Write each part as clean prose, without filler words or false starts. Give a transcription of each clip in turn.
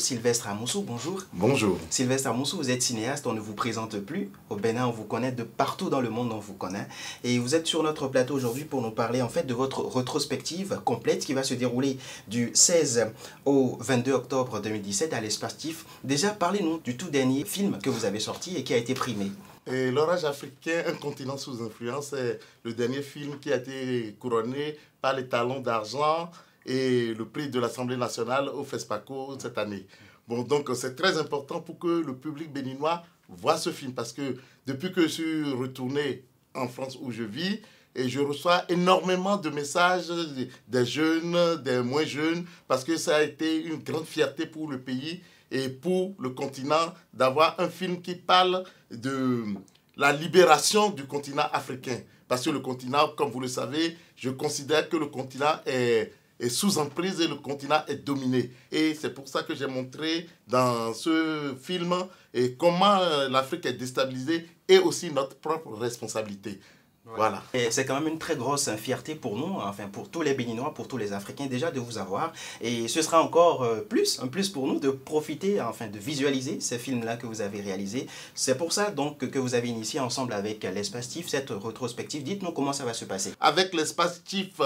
Sylvestre Amoussou, bonjour. Bonjour. Sylvestre Amoussou, vous êtes cinéaste, on ne vous présente plus. Au Bénin, on vous connaît de partout dans le monde, on vous connaît. Et vous êtes sur notre plateau aujourd'hui pour nous parler en fait de votre rétrospective complète qui va se dérouler du 16 au 22 octobre 2017 à l'Espace TIFF. Déjà, parlez-nous du tout dernier film que vous avez sorti et qui a été primé. L'Orage africain, un continent sous influence, est le dernier film qui a été couronné par les Talons d'argent et le prix de l'Assemblée nationale au FESPACO cette année. Bon, donc c'est très important pour que le public béninois voit ce film parce que depuis que je suis retourné en France où je vis, et je reçois énormément de messages des jeunes, des moins jeunes, parce que ça a été une grande fierté pour le pays et pour le continent d'avoir un film qui parle de la libération du continent africain. Parce que le continent, comme vous le savez, je considère que le continent est sous emprise et le continent est dominé. Et c'est pour ça que j'ai montré dans ce film comment l'Afrique est déstabilisée et aussi notre propre responsabilité. Ouais. Voilà. Et c'est quand même une très grosse fierté pour nous, enfin pour tous les Béninois, pour tous les Africains déjà de vous avoir. Et ce sera encore un plus pour nous de profiter, enfin de visualiser ces films-là que vous avez réalisés. C'est pour ça donc que vous avez initié ensemble avec l'Espace TIFF cette rétrospective. Dites-nous comment ça va se passer. Avec l'Espace TIFF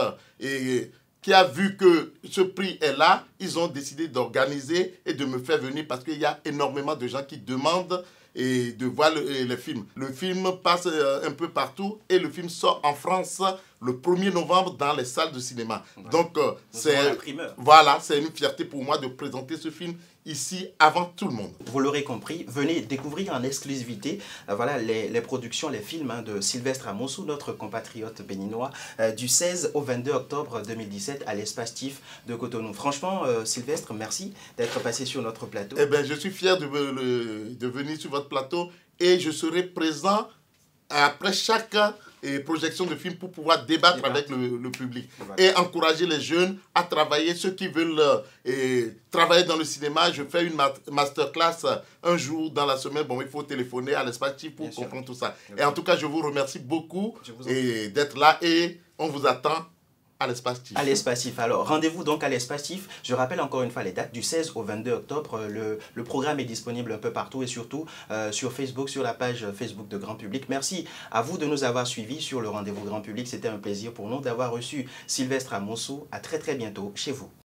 qui a vu que ce prix est là, ils ont décidé d'organiser et de me faire venir parce qu'il y a énormément de gens qui demandent et de voir le film. Le film passe un peu partout et le film sort en France le 1er novembre dans les salles de cinéma. Ouais. Donc, voilà, c'est une fierté pour moi de présenter ce film ici avant tout le monde. Vous l'aurez compris, venez découvrir en exclusivité voilà, les productions, les films de Sylvestre Amoussou, notre compatriote béninois, du 16 au 22 octobre 2017 à l'Espace TIFF de Cotonou. Franchement, Sylvestre, merci d'être passé sur notre plateau. Eh bien, je suis fier de venir sur votre plateau et je serai présent après chaque projection de film pour pouvoir débattre avec le public. Voilà. Et encourager les jeunes à travailler, ceux qui veulent travailler dans le cinéma. Je fais une masterclass un jour dans la semaine. Bon, il faut téléphoner à l'Espace TIFF pour comprendre tout ça. Et en tout cas, je vous remercie beaucoup d'être là et on vous attend à l'Espace TIFF. À l'Espace TIFF. Alors, rendez-vous donc à l'Espace TIFF. Je rappelle encore une fois les dates, du 16 au 22 octobre. Le programme est disponible un peu partout et surtout sur Facebook, sur la page Facebook de Grand Public. Merci à vous de nous avoir suivis sur le rendez-vous Grand Public. C'était un plaisir pour nous d'avoir reçu Sylvestre Amoussou. À très bientôt chez vous.